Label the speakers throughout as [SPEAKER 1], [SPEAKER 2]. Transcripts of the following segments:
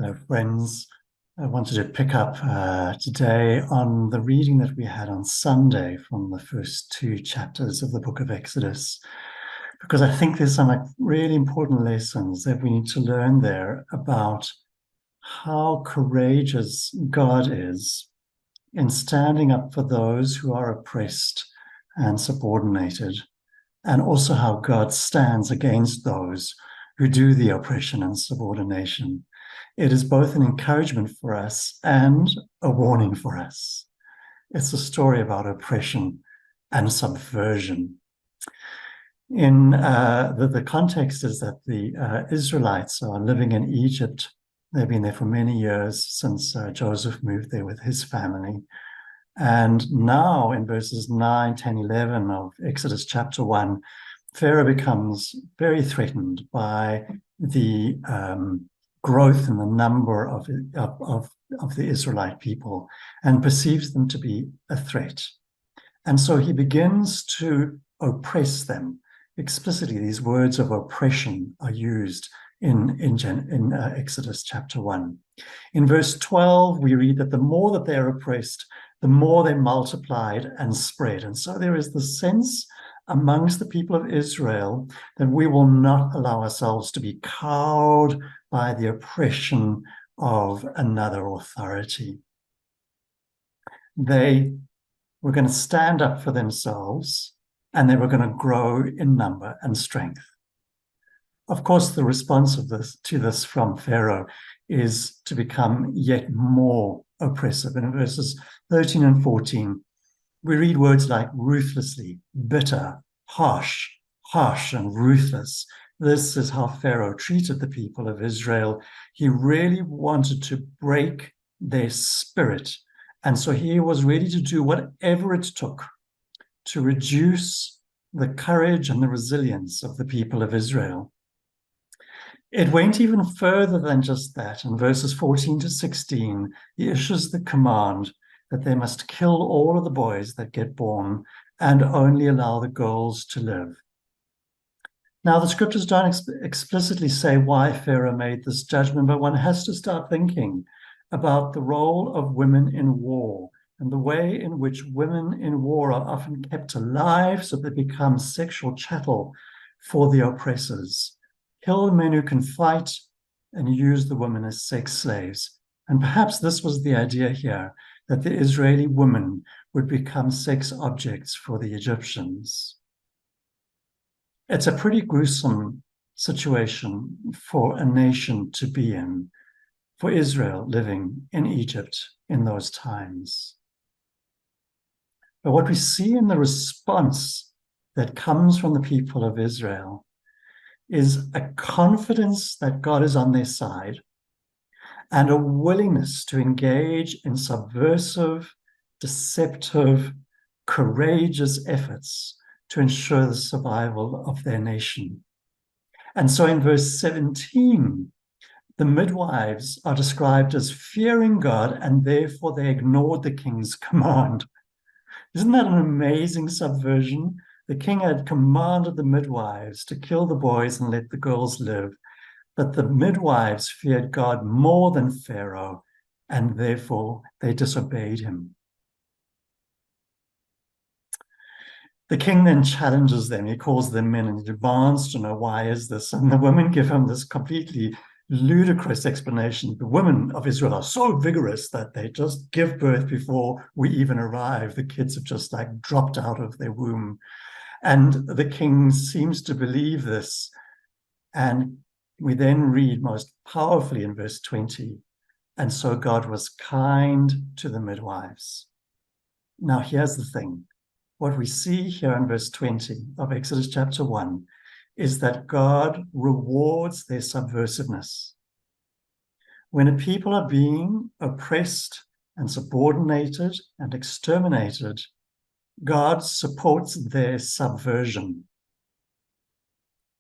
[SPEAKER 1] Hello, friends. I wanted to pick up today on the reading that we had on Sunday from the first two chapters of the book of Exodus, because I think there's some really important lessons that we need to learn there about how courageous God is in standing up for those who are oppressed and subordinated, and also how God stands against those who do the oppression and subordination. It is both an encouragement for us and a warning for us. It's a story about oppression and subversion. In the context is that the Israelites are living in Egypt. They've been there for many years since Joseph moved there with his family. And now in verses 9, 10, 11 of Exodus chapter 1, Pharaoh becomes very threatened by the growth in the number of the Israelite people and perceives them to be a threat. And so he begins to oppress them. Explicitly, these words of oppression are used in Exodus chapter 1. In verse 12, we read that the more that they are oppressed, the more they multiplied and spread. And so there is the sense amongst the people of Israel that we will not allow ourselves to be cowed by the oppression of another authority. They were going to stand up for themselves, and they were going to grow in number and strength. Of course, the response to this from Pharaoh is to become yet more oppressive. In verses 13 and 14, we read words like ruthlessly, bitter, harsh, and ruthless. This is how Pharaoh treated the people of Israel. He really wanted to break their spirit. And so he was ready to do whatever it took to reduce the courage and the resilience of the people of Israel. It went even further than just that. In verses 14 to 16, he issues the command that they must kill all of the boys that get born and only allow the girls to live. Now, the scriptures don't explicitly say why Pharaoh made this judgment, but one has to start thinking about the role of women in war and the way in which women in war are often kept alive so they become sexual chattel for the oppressors. Kill the men who can fight and use the women as sex slaves. And perhaps this was the idea here, that the Israeli women would become sex objects for the Egyptians. It's a pretty gruesome situation for a nation to be in, for Israel living in Egypt in those times. But what we see in the response that comes from the people of Israel is a confidence that God is on their side and a willingness to engage in subversive, deceptive, courageous efforts to ensure the survival of their nation. And so in verse 17, the midwives are described as fearing God, and therefore they ignored the king's command. Isn't that an amazing subversion? The king had commanded the midwives to kill the boys and let the girls live, but the midwives feared God more than Pharaoh, and therefore they disobeyed him. The king then challenges them. He calls them in and he demands to know why is this. And the women give him this completely ludicrous explanation. The women of Israel are so vigorous that they just give birth before we even arrive. The kids have just like dropped out of their womb. And the king seems to believe this. And we then read most powerfully in verse 20, and so God was kind to the midwives. Now, here's the thing. What we see here in verse 20 of Exodus chapter 1 is that God rewards their subversiveness. When a people are being oppressed and subordinated and exterminated, God supports their subversion.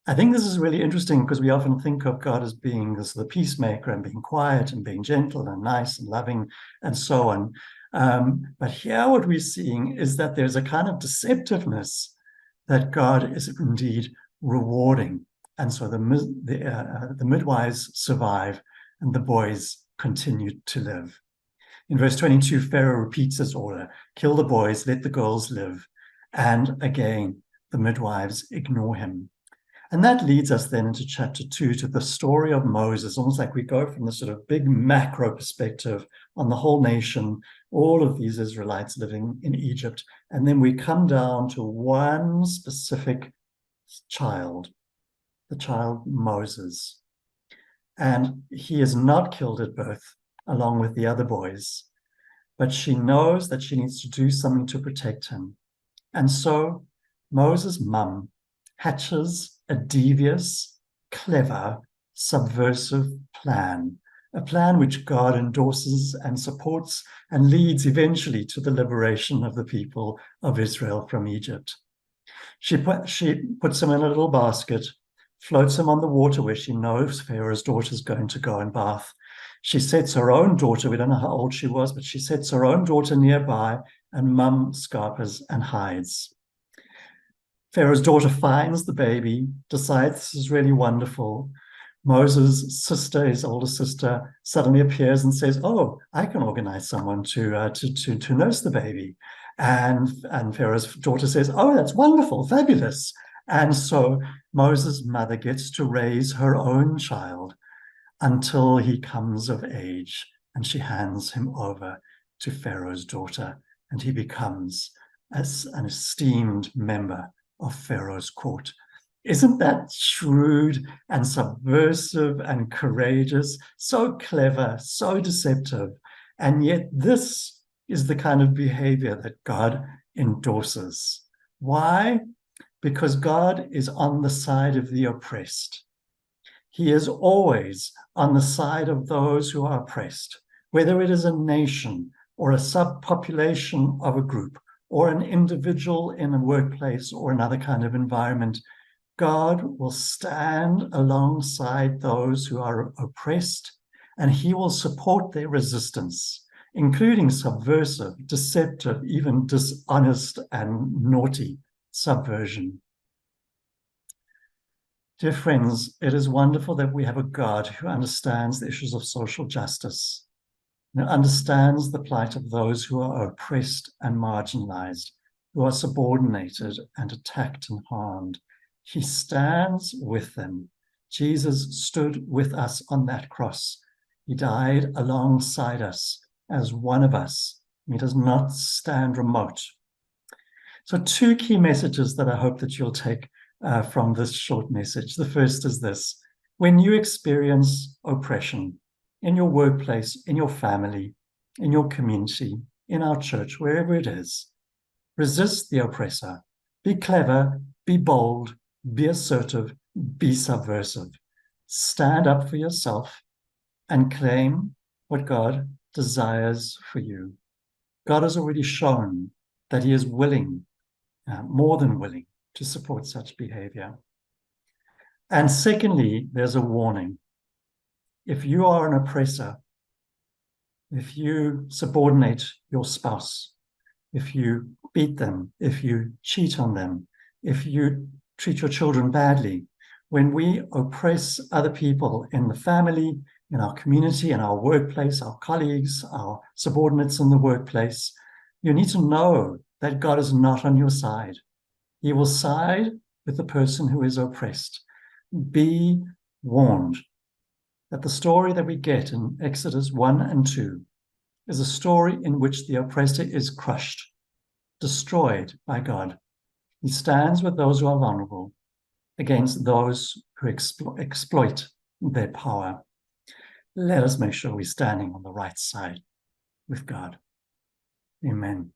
[SPEAKER 1] I think this is really interesting because we often think of God as being the peacemaker and being quiet and being gentle and nice and loving and so on. But here what we're seeing is that there's a kind of deceptiveness that God is indeed rewarding. And so the midwives survive and the boys continued to live. In verse 22, Pharaoh repeats his order: kill the boys, let the girls live. And again, the midwives ignore him. And that leads us then into chapter 2 to the story of Moses, almost like we go from the sort of big macro perspective on the whole nation, all of these Israelites living in Egypt. And then we come down to one specific child, the child Moses. And he is not killed at birth, along with the other boys, but she knows that she needs to do something to protect him. And so Moses' mum hatches a devious, clever, subversive plan, a plan which God endorses and supports and leads eventually to the liberation of the people of Israel from Egypt. She puts him in a little basket, floats him on the water where she knows Pharaoh's daughter is going to go and bath. She sets her own daughter, we don't know how old she was, but she sets her own daughter nearby, and mum scarpers and hides. Pharaoh's daughter finds the baby, decides this is really wonderful. Moses' sister, his older sister, suddenly appears and says, "Oh, I can organize someone to nurse the baby." And Pharaoh's daughter says, "Oh, that's wonderful, fabulous." And so Moses' mother gets to raise her own child until he comes of age, and she hands him over to Pharaoh's daughter, and he becomes as an esteemed member of Pharaoh's court. Isn't that shrewd and subversive and courageous? So clever, so deceptive. And yet this is the kind of behavior that God endorses. Why? Because God is on the side of the oppressed. He is always on the side of those who are oppressed, whether it is a nation or a subpopulation of a group or an individual in a workplace or another kind of environment. God will stand alongside those who are oppressed, and he will support their resistance, including subversive, deceptive, even dishonest and naughty subversion. Dear friends, it is wonderful that we have a God who understands the issues of social justice, who understands the plight of those who are oppressed and marginalized, who are subordinated and attacked and harmed. He stands with them. Jesus stood with us on that cross. He died alongside us as one of us. He does not stand remote. So 2 key messages that I hope that you'll take from this short message. The first is this: when you experience oppression in your workplace, in your family, in your community, in our church, wherever it is, resist the oppressor. Be clever, be bold, be assertive, be subversive. Stand up for yourself and claim what God desires for you. God has already shown that he is willing, more than willing, to support such behavior. And secondly, there's a warning. If you are an oppressor, if you subordinate your spouse, if you beat them, if you cheat on them, if you treat your children badly, when we oppress other people in the family, in our community, in our workplace, our colleagues, our subordinates in the workplace, you need to know that God is not on your side. He will side with the person who is oppressed. Be warned that the story that we get in Exodus 1 and 2 is a story in which the oppressor is crushed, destroyed by God. He stands with those who are vulnerable against those who exploit their power. Let us make sure we're standing on the right side with God. Amen.